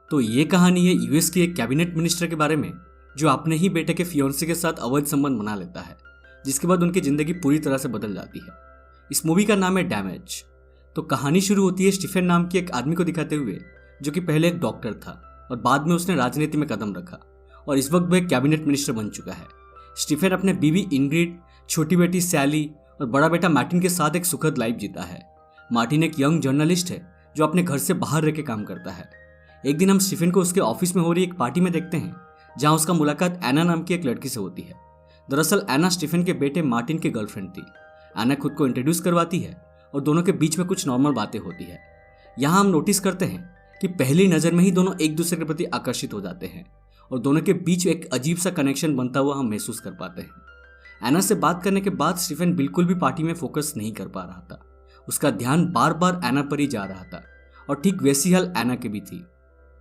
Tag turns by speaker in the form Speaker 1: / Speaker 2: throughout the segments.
Speaker 1: तो ये कहानी है यूएस की एक कैबिनेट मिनिस्टर के बारे में जो अपने ही बेटे के फियोन्से के साथ अवैध संबंध बना लेता है, जिसके बाद उनकी जिंदगी पूरी तरह से बदल जाती है। इस मूवी का नाम है डैमेज। तो कहानी शुरू होती है स्टीफन नाम की एक आदमी को दिखाते हुए, जो कि पहले एक डॉक्टर था और बाद में उसने राजनीति में कदम रखा और इस वक्त वो एक कैबिनेट मिनिस्टर बन चुका है। स्टीफन अपने बीवी इंग्रिड, छोटी बेटी सैली और बड़ा बेटा मार्टिन के साथ एक सुखद लाइफ जीता है। मार्टिन एक यंग जर्नलिस्ट है जो अपने घर से बाहर रह के काम करता है। एक दिन हम स्टीफन को उसके ऑफिस में हो रही एक पार्टी में देखते हैं, जहां उसका मुलाकात एना नाम की एक लड़की से होती है। दरअसल एना स्टीफन के बेटे मार्टिन की गर्लफ्रेंड थी। एना खुद को इंट्रोड्यूस करवाती है और दोनों के बीच में कुछ नॉर्मल बातें होती है। यहाँ हम नोटिस करते हैं कि पहली नज़र में ही दोनों एक दूसरे के प्रति आकर्षित हो जाते हैं और दोनों के बीच एक अजीब सा कनेक्शन बनता हुआ हम महसूस कर पाते हैं। एना से बात करने के बाद स्टीफन बिल्कुल भी पार्टी में फोकस नहीं कर पा रहा था। उसका ध्यान बार बार एना पर ही जा रहा था और ठीक वैसी हाल एना की भी थी।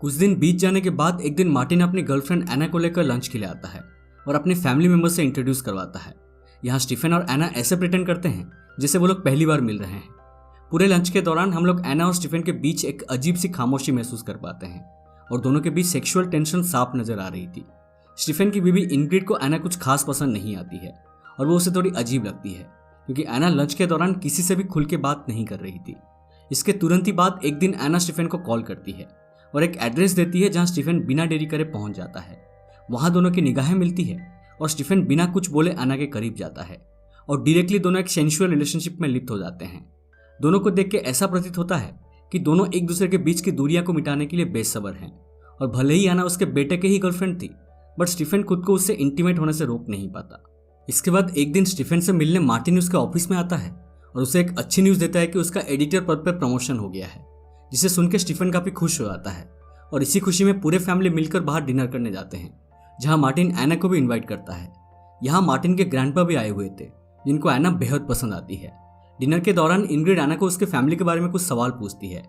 Speaker 1: कुछ दिन बीत जाने के बाद एक दिन मार्टिन अपनी गर्लफ्रेंड एना को लेकर लंच के लिए आता है और अपने फैमिली मेंबर से इंट्रोड्यूस करवाता है। यहाँ स्टीफन और एना ऐसे प्रिटेंड करते हैं जैसे वो लोग पहली बार मिल रहे हैं। पूरे लंच के दौरान हम लोग एना और स्टीफन के बीच एक अजीब सी खामोशी महसूस कर पाते हैं और दोनों के बीच सेक्सुअल टेंशन साफ नजर आ रही थी। स्टीफन की बीवी इंग्रिड को एना कुछ खास पसंद नहीं आती है और वो उसे थोड़ी अजीब लगती है, क्योंकि एना लंच के दौरान किसी से भी खुल के बात नहीं कर रही थी। इसके तुरंत ही बाद एक दिन एना स्टीफन को कॉल करती है और एक एड्रेस देती है जहां स्टीफन बिना देरी करे पहुंच जाता है। वहां दोनों की निगाहें मिलती है और स्टीफन बिना कुछ बोले एना के करीब जाता है और डायरेक्टली दोनों एक सेंसुअल रिलेशनशिप में लिप्त हो जाते हैं। दोनों को देख के ऐसा प्रतीत होता है कि दोनों एक दूसरे के बीच की दूरियां को मिटाने के लिए बेसब्र हैं और भले ही एना उसके बेटे के ही गर्लफ्रेंड थी, बट स्टीफन खुद को उससे इंटीमेट होने से रोक नहीं पाता। इसके बाद एक दिन स्टीफन से मिलने मार्टिन उसके ऑफिस में आता है और उसे एक अच्छी न्यूज़ देता है कि उसका एडिटर पद पर प्रमोशन हो गया है, जिसे सुनकर स्टीफन काफी खुश हो जाता है और इसी खुशी में पूरे फैमिली मिलकर बाहर डिनर करने जाते हैं, जहां मार्टिन एना को भी इनवाइट करता है। यहाँ मार्टिन के ग्रैंडपा भी आए हुए थे, जिनको एना बेहद पसंद आती है। डिनर के दौरान इंग्रिड एना को उसके फैमिली के बारे में कुछ सवाल पूछती है,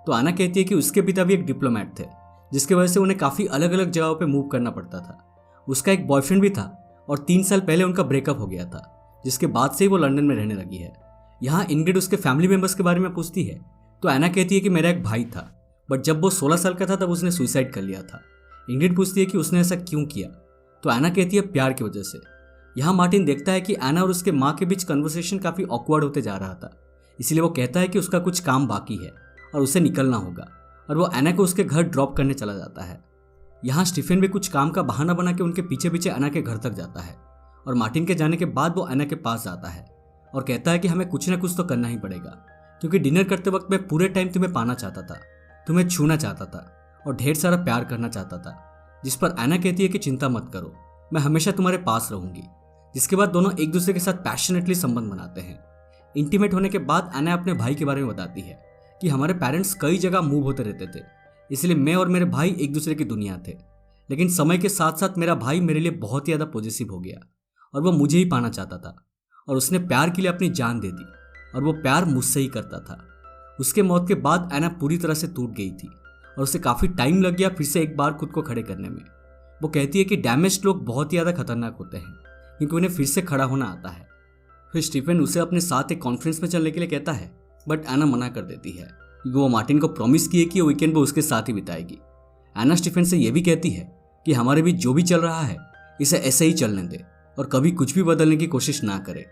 Speaker 1: तो एना कहती है कि उसके पिता भी एक डिप्लोमेट थे, जिसकी वजह से उन्हें काफी अलग अलग जगहों पर मूव करना पड़ता था। उसका एक बॉयफ्रेंड भी था और 3 साल पहले उनका ब्रेकअप हो गया था, जिसके बाद से ही वो लंदन में रहने लगी है। यहाँ इंग्रिड उसके फैमिली मेंबर्स के बारे में पूछती है, तो एना कहती है कि मेरा एक भाई था, बट जब वो 16 साल का था तब उसने सुसाइड कर लिया था। इंग्रिड पूछती है कि उसने ऐसा क्यों किया, तो एना कहती है प्यार की वजह से। यहाँ मार्टिन देखता है कि एना और उसके माँ के बीच कन्वर्सेशन काफी ऑकवर्ड होते जा रहा था, इसलिए वो कहता है कि उसका कुछ काम बाकी है और उसे निकलना होगा और वो एना को उसके घर ड्रॉप करने चला जाता है। यहाँ स्टीफन भी कुछ काम का बहाना बना के उनके पीछे पीछे एना के घर तक जाता है और मार्टिन के जाने के बाद वो एना के पास जाता है और कहता है कि हमें कुछ ना कुछ तो करना ही पड़ेगा, क्योंकि डिनर करते वक्त मैं पूरे टाइम तुम्हें पाना चाहता था, तुम्हें छूना चाहता था और ढेर सारा प्यार करना चाहता था। जिस पर एना कहती है कि चिंता मत करो, मैं हमेशा तुम्हारे पास रहूंगी। जिसके बाद दोनों एक दूसरे के साथ पैशनेटली संबंध बनाते हैं। इंटीमेट होने के बाद एना अपने भाई के बारे में बताती है कि हमारे पेरेंट्स कई जगह मूव होते रहते थे, इसलिए मैं और मेरे भाई एक दूसरे की दुनिया थे, लेकिन समय के साथ साथ मेरा भाई मेरे लिए बहुत ही ज़्यादा पॉजिटिव हो गया और वो मुझे ही पाना चाहता था और उसने प्यार के लिए अपनी जान दे दी और वो प्यार मुझसे ही करता था। उसके मौत के बाद एना पूरी तरह से टूट गई थी और उसे काफ़ी टाइम लग गया फिर से एक बार खुद को खड़े करने में। वो कहती है कि डैमेज्ड लोग बहुत ही ज़्यादा खतरनाक होते हैं, क्योंकि उन्हें फिर से खड़ा होना आता है। फिर स्टीफन उसे अपने साथ एक कॉन्फ्रेंस में चलने के लिए कहता है, बट एना मना कर देती है क्योंकि वो मार्टिन को प्रॉमिस किए कि वो वीकेंड वो उसके साथ ही बिताएगी। एना स्टीफन से यह भी कहती है कि हमारे बीच जो भी चल रहा है इसे ऐसे ही चलने दे और कभी कुछ भी बदलने की कोशिश ना करे।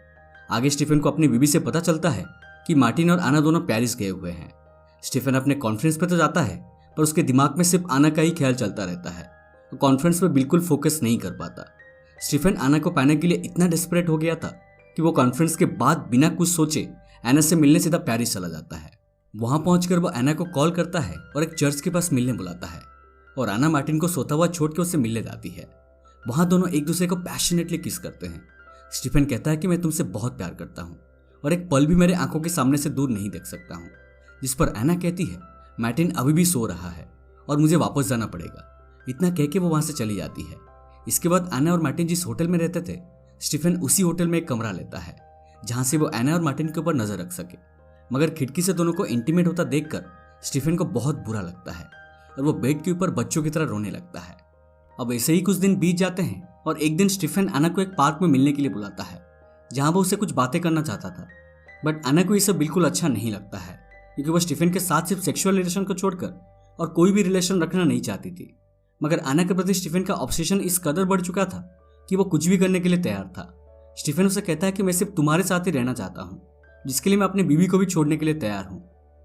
Speaker 1: आगे स्टीफन को अपनी बीवी से पता चलता है कि मार्टिन और एना दोनों पेरिस गए हुए हैं। स्टीफन अपने कॉन्फ्रेंस पे तो जाता है, पर उसके दिमाग में सिर्फ एना का ही ख्याल चलता रहता है। वो कॉन्फ्रेंस पे बिल्कुल फोकस नहीं कर पाता। स्टीफन एना को पाने के लिए इतना डेस्परेट हो गया था कि वो कॉन्फ्रेंस के बाद बिना कुछ सोचे एना से मिलने सीधा पेरिस चला जाता है। वहां पहुंचकर वो एना को कॉल करता है और एक चर्च के पास मिलने बुलाता है और एना मार्टिन को सोता हुआ छोड़ के उससे मिलने जाती है। वहां दोनों एक दूसरे को पैशनेटली किस करते हैं। स्टीफन कहता है कि मैं तुमसे बहुत प्यार करता हूँ और एक पल भी मेरे आंखों के सामने से दूर नहीं देख सकता हूँ। जिस पर एना कहती है मार्टिन अभी भी सो रहा है और मुझे वापस जाना पड़ेगा। इतना कह के वो वहां से चली जाती है। इसके बाद एना और मार्टिन जिस होटल में रहते थे, स्टीफन उसी होटल में एक कमरा लेता है जहां से वो एना और मार्टिन के ऊपर नजर रख सके। मगर खिड़की से दोनों को इंटीमेट होता देखकर स्टीफन को बहुत बुरा लगता है और वो बेड के ऊपर बच्चों की तरह रोने लगता है। अब ऐसे ही कुछ दिन बीत जाते हैं और एक दिन स्टीफन एना को एक पार्क में मिलने के लिए बुलाता है, जहां वो उससे कुछ बातें करना चाहता था। बट एना को ये सब बिल्कुल अच्छा नहीं लगता है, क्योंकि वो स्टीफन के साथ सिर्फ सेक्सुअल रिलेशन को छोड़कर और कोई भी रिलेशन रखना नहीं चाहती थी। मगर आना के प्रति स्टीफन का ऑब्सेशन इस कदर बढ़ चुका था कि वो कुछ भी करने के लिए तैयार था। स्टीफन उसे कहता है कि मैं सिर्फ तुम्हारे साथ ही रहना चाहता हूँ, जिसके लिए मैं अपनी बीवी को भी छोड़ने के लिए तैयार हूँ।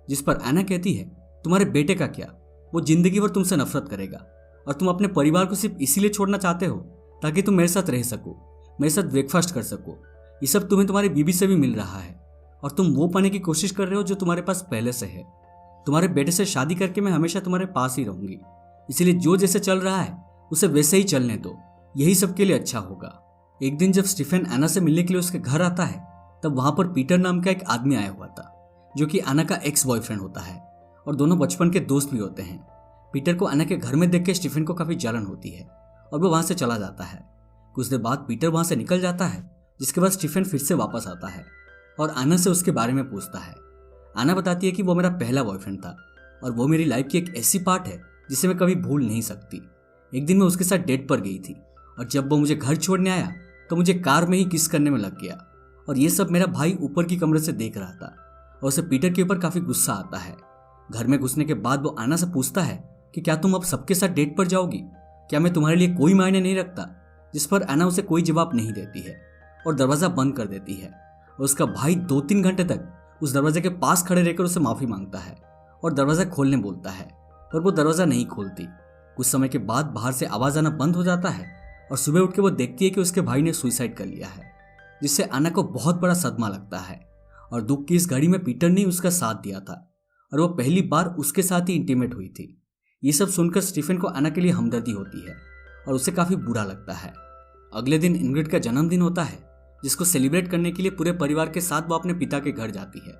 Speaker 1: जिस पर आना कहती है, तुम्हारे बेटे का क्या, वो जिंदगी भर तुमसे नफरत करेगा और तुम अपने परिवार को सिर्फ इसीलिए छोड़ना चाहते हो ताकि तुम मेरे साथ रह सको, मेरे साथ ब्रेकफास्ट कर सको। ये सब तुम्हें तुम्हारी बीवी से भी मिल रहा है और तुम वो पाने की कोशिश कर रहे हो जो तुम्हारे पास पहले से है। तुम्हारे बेटे से शादी करके मैं हमेशा तुम्हारे पास ही रहूंगी, इसीलिए जो जैसे चल रहा है उसे वैसे ही चलने दो, यही सबके लिए अच्छा होगा। एक दिन जब स्टीफन एना से मिलने के लिए उसके घर आता है, तब वहां पर पीटर नाम का एक आदमी आया हुआ था, जो कि एना का एक्स बॉयफ्रेंड होता है और दोनों बचपन के दोस्त भी होते हैं। पीटर को एना के घर में देख के स्टीफन को काफी जलन होती है और वो वहां से चला जाता है। कुछ देर बाद पीटर वहां से निकल जाता है, जिसके बाद स्टीफन फिर से वापस आता है और आना से उसके बारे में पूछता है। आना बताती है कि वो मेरा पहला बॉयफ्रेंड था और वो मेरी लाइफ की एक ऐसी पार्ट है जिसे मैं कभी भूल नहीं सकती। एक दिन मैं उसके साथ डेट पर गई थी और जब वो मुझे घर छोड़ने आया तो मुझे कार में ही किस करने में लग गया और ये सब मेरा भाई ऊपर की कमरे से देख रहा था और उसे पीटर के ऊपर काफी गुस्सा आता है। घर में घुसने के बाद वो आना से पूछता है कि क्या तुम अब सबके साथ डेट पर जाओगी, क्या मैं तुम्हारे लिए कोई मायने नहीं रखता। जिस पर आना उसे कोई जवाब नहीं देती है और दरवाजा बंद कर देती है और उसका भाई 2-3 घंटे तक उस दरवाजे के पास खड़े रहकर उसे माफी मांगता है और दरवाजा खोलने बोलता है, पर वो दरवाजा नहीं खोलती। कुछ समय के बाद बाहर से आवाज आना बंद हो जाता है और सुबह उठ के वो देखती है कि उसके भाई ने सुसाइड कर लिया है, जिससे आना को बहुत बड़ा सदमा लगता है और दुख की इस घड़ी में पीटर ने उसका साथ दिया था और वो पहली बार उसके साथ ही इंटीमेट हुई थी। ये सब सुनकर स्टीफन को आना के लिए हमदर्दी होती है और उसे काफी बुरा लगता है। अगले दिन इंग्रिड का जन्मदिन होता है, जिसको सेलिब्रेट करने के लिए पूरे परिवार के साथ वो अपने पिता के घर जाती है,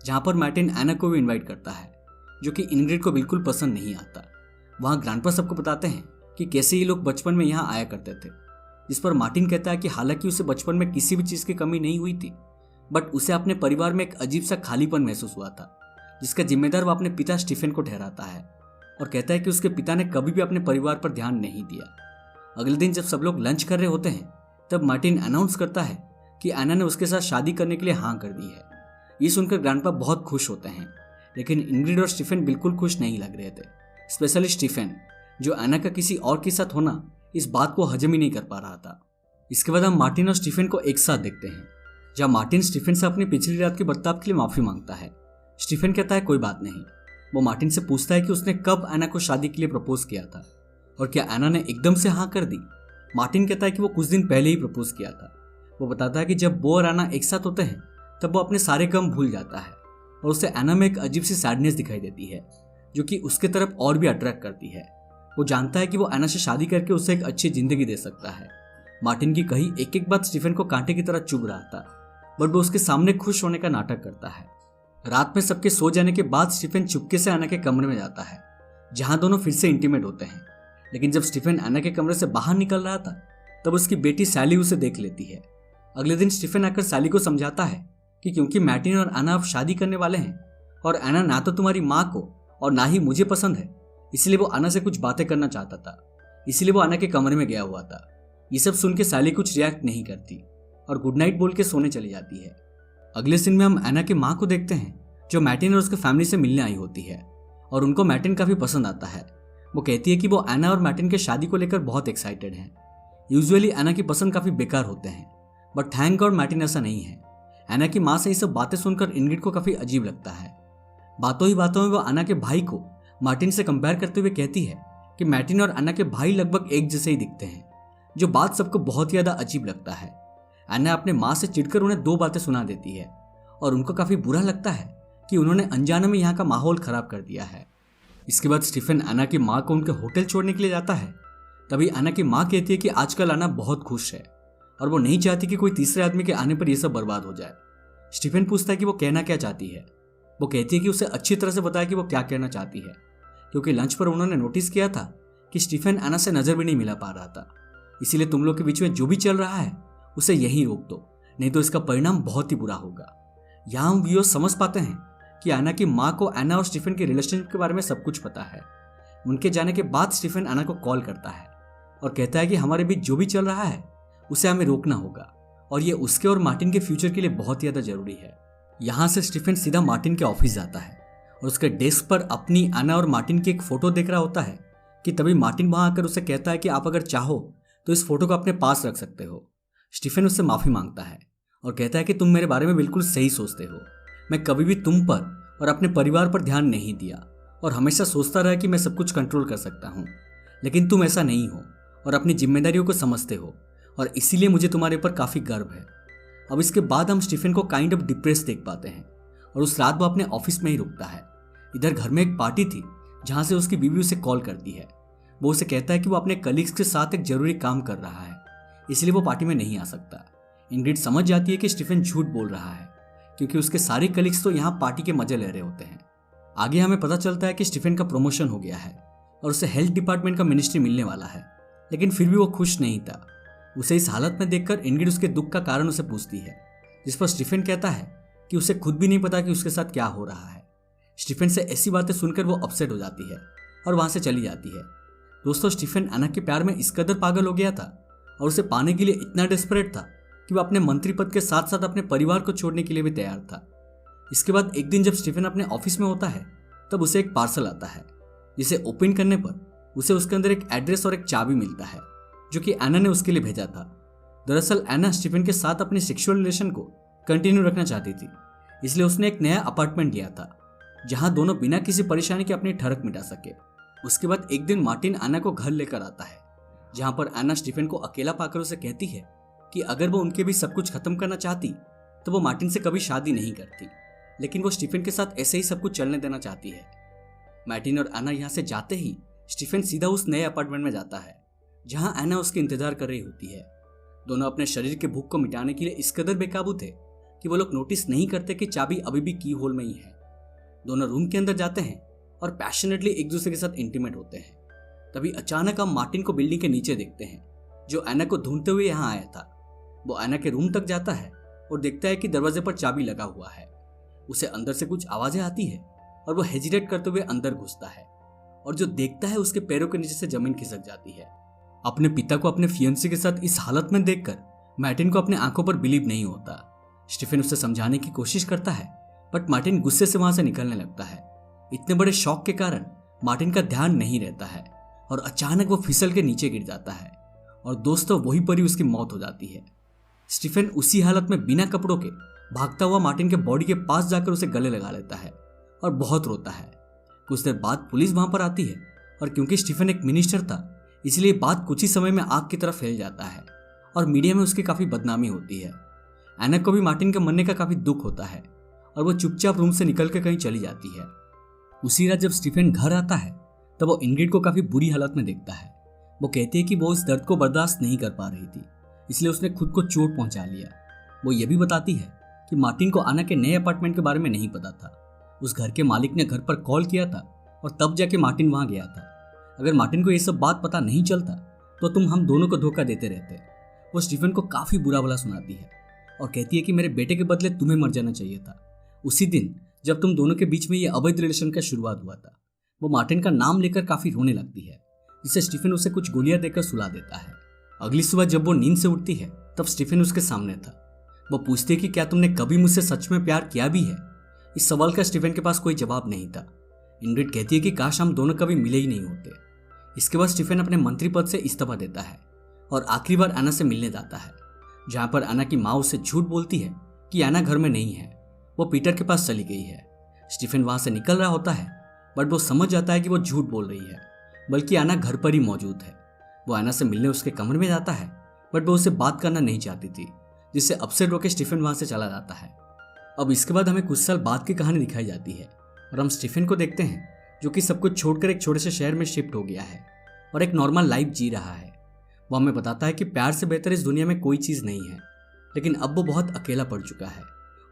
Speaker 1: जहां पर मार्टिन एना को भी इनवाइट करता है, जो कि इंग्रिड को बिल्कुल पसंद नहीं आता। वहां ग्रैंडपा सबको बताते हैं कि कैसे ये लोग बचपन में यहाँ आया करते थे, जिस पर मार्टिन कहता है कि हालांकि उसे बचपन में किसी भी चीज की कमी नहीं हुई थी, बट उसे अपने परिवार में एक अजीब सा खालीपन महसूस हुआ था, जिसका जिम्मेदार वो अपने पिता स्टीफन को ठहराता है और कहता है कि उसके पिता ने कभी भी अपने परिवार पर ध्यान नहीं दिया। अगले दिन जब सब लोग लंच कर रहे होते हैं, तब मार्टिन अनाउंस करता है कि एना ने उसके साथ शादी करने के लिए हाँ कर दी है। ये सुनकर ग्रैंडपा बहुत खुश होते हैं, लेकिन इंग्रिड और स्टीफन बिल्कुल खुश नहीं लग रहे थे, स्पेशली स्टीफन, जो एना का किसी और के साथ होना इस बात को हजम ही नहीं कर पा रहा था। इसके बाद हम मार्टिन और स्टीफन को एक साथ देखते हैं, जहाँ मार्टिन स्टीफन से अपनी पिछली रात के बर्ताव के लिए माफी मांगता है। स्टीफन कहता है कोई बात नहीं। वो मार्टिन से पूछता है कि उसने कब एना को शादी के लिए प्रपोज किया था और क्या एना ने एकदम से हाँ कर दी। मार्टिन कहता है कि वो कुछ दिन पहले ही प्रपोज किया था। वो बताता है कि जब वो और एना एक साथ होते हैं तब वो अपने सारे गम भूल जाता है और उसे एना में एक अजीब सी सैडनेस दिखाई देती है, जो कि उसके तरफ और भी अट्रैक्ट करती है। वो जानता है कि वो एना से शादी करके उसे एक अच्छी जिंदगी दे सकता है। मार्टिन की कही एक एक बात स्टीफन को कांटे की तरह चुभ रहा था, बट वो उसके सामने खुश होने का नाटक करता है। रात में सबके सो जाने के बाद स्टीफन चुपके से एना के कमरे में जाता है, जहां दोनों फिर से इंटीमेट होते हैं। लेकिन जब स्टीफन एना के कमरे से बाहर निकल रहा था, तब उसकी बेटी सैली उसे देख लेती है। अगले दिन स्टीफन आकर सैली को समझाता है कि क्योंकि मार्टिन और एना अब शादी करने वाले हैं और एना ना तो तुम्हारी माँ को और ना ही मुझे पसंद है, इसलिए वो एना से कुछ बातें करना चाहता था, इसलिए वो एना के कमरे में गया हुआ था। ये सब सुन के सैली कुछ रिएक्ट नहीं करती और गुड नाइट बोल के सोने चली जाती है। अगले सीन में हम एना की माँ को देखते हैं, जो मार्टिन और उसके फैमिली से मिलने आई होती है और उनको मार्टिन काफी पसंद आता है। वो कहती है कि वो एना और मार्टिन के शादी को लेकर बहुत एक्साइटेड है। यूजुअली एना की पसंद काफी बेकार होते हैं, बट थैंक गॉड मार्टिन ऐसा नहीं है। एना की माँ से ये सब बातें सुनकर इंग्रिड को काफी अजीब लगता है। बातों ही बातों में वो एना के भाई को मार्टिन से कंपेयर करते हुए कहती है कि मार्टिन और एना के भाई लगभग एक जैसे ही दिखते हैं, जो बात सबको बहुत ज्यादा अजीब लगता है। एना अपने माँ से चिढ़कर उन्हें 2 बातें सुना देती है और उनको काफी बुरा लगता है कि उन्होंने अनजाने में यहाँ का माहौल खराब कर दिया है। इसके बाद स्टीफन एना की माँ को उनके होटल छोड़ने के लिए जाता है। तभी एना की माँ कहती है कि आजकल एना बहुत खुश है और वो नहीं चाहती कि कोई तीसरे आदमी के आने पर यह सब बर्बाद हो जाए। स्टीफन पूछता है कि वो कहना क्या चाहती है। वो कहती है कि उसे अच्छी तरह से बताया कि वो क्या कहना चाहती है, क्योंकि लंच पर उन्होंने नोटिस किया था कि स्टीफन एना से नजर भी नहीं मिला पा रहा था। इसीलिए तुम लोग के बीच में जो भी चल रहा है उसे यहीं रोक दो, नहीं तो इसका परिणाम बहुत ही बुरा होगा। यहाँ हम व्यूअर्स समझ पाते हैं कि एना की माँ को एना और स्टीफन के रिलेशनशिप के बारे में सब कुछ पता है। उनके जाने के बाद स्टीफन एना को कॉल करता है और कहता है कि हमारे बीच जो भी चल रहा है उसे हमें रोकना होगा और ये उसके और मार्टिन के फ्यूचर के लिए बहुत ज़्यादा जरूरी है। यहाँ से स्टीफन सीधा मार्टिन के ऑफिस जाता है और उसके डेस्क पर अपनी एना और मार्टिन की एक फ़ोटो देख रहा होता है कि तभी मार्टिन वहाँ आकर उसे कहता है कि आप अगर चाहो तो इस फोटो को अपने पास रख सकते हो। स्टीफन उससे माफ़ी मांगता है और कहता है कि तुम मेरे बारे में बिल्कुल सही सोचते हो। मैं कभी भी तुम पर और अपने परिवार पर ध्यान नहीं दिया और हमेशा सोचता रहा कि मैं सब कुछ कंट्रोल कर सकता हूँ, लेकिन तुम ऐसा नहीं हो और अपनी जिम्मेदारियों को समझते हो और इसीलिए मुझे तुम्हारे ऊपर काफ़ी गर्व है। अब इसके बाद हम स्टीफन को काइंड ऑफ डिप्रेस देख पाते हैं और उस रात वो अपने ऑफिस में ही रुकता है। इधर घर में एक पार्टी थी जहाँ से उसकी बीवी उसे कॉल करती है। वो उसे कहता है कि वो अपने कलीग्स के साथ एक जरूरी काम कर रहा है, इसलिए वो पार्टी में नहीं आ सकता। इंग्रिड समझ जाती है कि स्टीफन झूठ बोल रहा है क्योंकि उसके सारे कलीग्स तो यहाँ पार्टी के मजे ले रहे होते हैं। आगे हमें पता चलता है कि स्टीफन का प्रमोशन हो गया है और उसे हेल्थ डिपार्टमेंट का मिनिस्ट्री मिलने वाला है, लेकिन फिर भी वो खुश नहीं था। उसे इस हालत में देखकर इंग्रिड उसके दुख का कारण उसे पूछती है, जिस पर स्टीफन कहता है कि उसे खुद भी नहीं पता कि उसके साथ क्या हो रहा है। स्टीफन से ऐसी बातें सुनकर वो अपसेट हो जाती है और वहां से चली जाती है। दोस्तों, स्टीफन एना के प्यार में इस कदर पागल हो गया था और उसे पाने के लिए इतना डेस्परेट था कि वो अपने मंत्री पद के साथ साथ अपने परिवार को छोड़ने के लिए भी तैयार था। इसके बाद एक दिन जब स्टीफन अपने ऑफिस में होता है तब उसे एक पार्सल आता है, जिसे ओपन करने पर उसे उसके अंदर एक एड्रेस और एक चाबी मिलता है जो कि एना ने उसके लिए भेजा था। दरअसल एना स्टीफन के साथ अपने सेक्सुअल रिलेशन को कंटिन्यू रखना चाहती थी, इसलिए उसने एक नया अपार्टमेंट लिया था जहां दोनों बिना किसी परेशानी के अपनी ठरक मिटा सके। उसके बाद एक दिन मार्टिन एना को घर लेकर आता है, जहां पर एना स्टीफन को अकेला पाकर उसे कहती है कि अगर वो उनके भी सब कुछ खत्म करना चाहती तो वो मार्टिन से कभी शादी नहीं करती, लेकिन वो स्टीफन के साथ ऐसे ही सब कुछ चलने देना चाहती है। मार्टिन और एना यहाँ से जाते ही स्टीफन सीधा उस नए अपार्टमेंट में जाता है जहां एना उसके इंतजार कर रही होती है। दोनों अपने शरीर के भूख को मिटाने के लिए इस कदर बेकाबू थे कि वो लोग नोटिस नहीं करते कि चाबी अभी भी की होल में ही है। दोनों रूम के अंदर जाते हैं और पैशनेटली एक दूसरे के साथ इंटीमेट होते हैं। तभी अचानक हम मार्टिन को बिल्डिंग के नीचे देखते हैं, जो एना को ढूंढते हुए यहाँ आया था। वो एना के रूम तक जाता है और देखता है कि दरवाजे पर चाबी लगा हुआ है। उसे अंदर से कुछ आवाजें आती है और वो हेजिटेट करते हुए अंदर घुसता है और जो देखता है उसके पैरों के नीचे से जमीन खिसक जाती है। अपने पिता को अपने फियंसी के साथ इस हालत में देखकर मार्टिन को अपने आंखों पर बिलीव नहीं होता। स्टीफन उसे समझाने की कोशिश करता है, बट मार्टिन गुस्से से वहां से निकलने लगता है। इतने बड़े शॉक के कारण मार्टिन का ध्यान नहीं रहता है और अचानक वो फिसल के नीचे गिर जाता है और दोस्तों वहीं पर ही उसकी मौत हो जाती है। स्टीफन उसी हालत में बिना कपड़ों के भागता हुआ मार्टिन के बॉडी के पास जाकर उसे गले लगा लेता है और बहुत रोता है। कुछ देर बाद पुलिस वहां पर आती है और क्योंकि स्टीफन एक मिनिस्टर था इसलिए बात कुछ ही समय में आग की तरफ फैल जाता है और मीडिया में उसकी काफी बदनामी होती है। एना को भी मार्टिन के मरने का काफी दुख होता है और वो चुपचाप रूम से निकल के कहीं चली जाती है। उसी रात जब स्टीफन घर आता है तब वो इंग्रिड को काफी बुरी हालत में देखता है। वो कहती है कि वो इस दर्द को बर्दाश्त नहीं कर पा रही थी, इसलिए उसने खुद को चोट पहुंचा लिया। वो ये भी बताती है कि मार्टिन को एना के नए अपार्टमेंट के बारे में नहीं पता था। उस घर के मालिक ने घर पर कॉल किया था और तब जाके मार्टिन वहां गया था। अगर मार्टिन को ये सब बात पता नहीं चलता तो तुम हम दोनों को धोखा देते रहते। वो स्टीफन को काफी बुरा भला सुनाती है और कहती है कि मेरे बेटे के बदले तुम्हें मर जाना चाहिए था उसी दिन जब तुम दोनों के बीच में ये अवैध रिलेशन का शुरुआत हुआ था। वो मार्टिन का नाम लेकर काफी रोने लगती है, जिससे स्टीफन उसे कुछ गोलियां देकर सुला देता है। अगली सुबह जब वो नींद से उठती है तब स्टीफन उसके सामने था। वो पूछती है कि क्या तुमने कभी मुझसे सच में प्यार किया भी है। इस सवाल का स्टीफन के पास कोई जवाब नहीं था। इंग्रिड कहती है कि काश हम दोनों कभी मिले ही नहीं होते। इसके बाद स्टीफन अपने मंत्री पद से इस्तीफा देता है और आखिरी बार एना से मिलने जाता है, जहां पर एना की माँ उसे झूठ बोलती है कि एना घर में नहीं है, वो पीटर के पास चली गई है। स्टीफन वहां से निकल रहा होता है बट वो समझ जाता है कि वो झूठ बोल रही है, बल्कि एना घर पर ही मौजूद है। वो एना से मिलने उसके कमरे में जाता है बट वो उससे बात करना नहीं चाहती थी, जिससे अपसेट होकर स्टीफन वहां से चला जाता है। अब इसके बाद हमें कुछ साल बाद की कहानी दिखाई जाती है और हम स्टीफन को देखते हैं जो कि सब कुछ छोड़कर एक छोटे से शहर में शिफ्ट हो गया है और एक नॉर्मल लाइफ जी रहा है। वो हमें बताता है कि प्यार से बेहतर इस दुनिया में कोई चीज़ नहीं है, लेकिन अब वो बहुत अकेला पड़ चुका है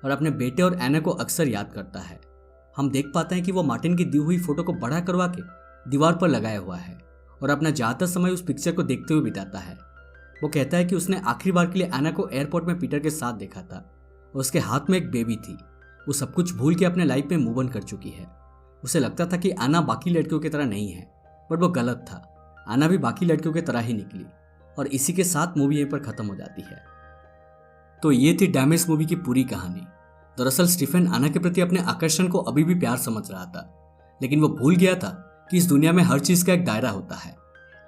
Speaker 1: और अपने बेटे और एना को अक्सर याद करता है। हम देख पाते हैं कि वो मार्टिन की दी हुई फोटो को बड़ा करवा के दीवार पर लगाया हुआ है और अपना ज़्यादातर समय उस पिक्चर को देखते हुए बिताता है। वो कहता है कि उसने आखिरी बार के लिए एना को एयरपोर्ट में पीटर के साथ देखा था और उसके हाथ में एक बेबी थी। वो सब कुछ भूल के अपने लाइफ में मूव ऑन कर चुकी है। उसे लगता था कि एना बाकी लड़कियों की तरह नहीं है, बट वो गलत था। एना भी बाकी लड़कियों की तरह ही निकली और इसी के साथ मूवी यहीं पर खत्म हो जाती है। तो ये थी डैमेज मूवी की पूरी कहानी। दरअसल स्टीफन आना के प्रति अपने आकर्षण को अभी भी प्यार समझ रहा था, लेकिन वो भूल गया था कि इस दुनिया में हर चीज का एक दायरा होता है।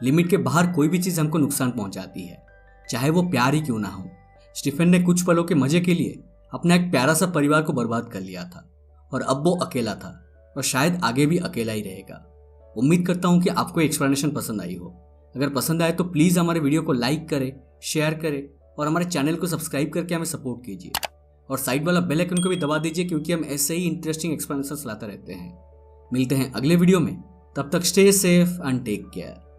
Speaker 1: लिमिट के बाहर कोई भी चीज हमको नुकसान पहुंचाती है, चाहे वो प्यार ही क्यों ना हो। स्टीफन ने कुछ पलों के मजे के लिए अपना एक प्यारा सा परिवार को बर्बाद कर लिया था और अब वो अकेला था और शायद आगे भी अकेला ही रहेगा। उम्मीद करता हूँ कि आपको एक्सप्लेनेशन पसंद आई हो। अगर पसंद आए तो प्लीज़ हमारे वीडियो को लाइक करें, शेयर करें और हमारे चैनल को सब्सक्राइब करके हमें सपोर्ट कीजिए और साइड वाला बेल आइकन को भी दबा दीजिए, क्योंकि हम ऐसे ही इंटरेस्टिंग एक्सप्लेनेशंस लाते रहते हैं। मिलते हैं अगले वीडियो में, तब तक stay safe and take care.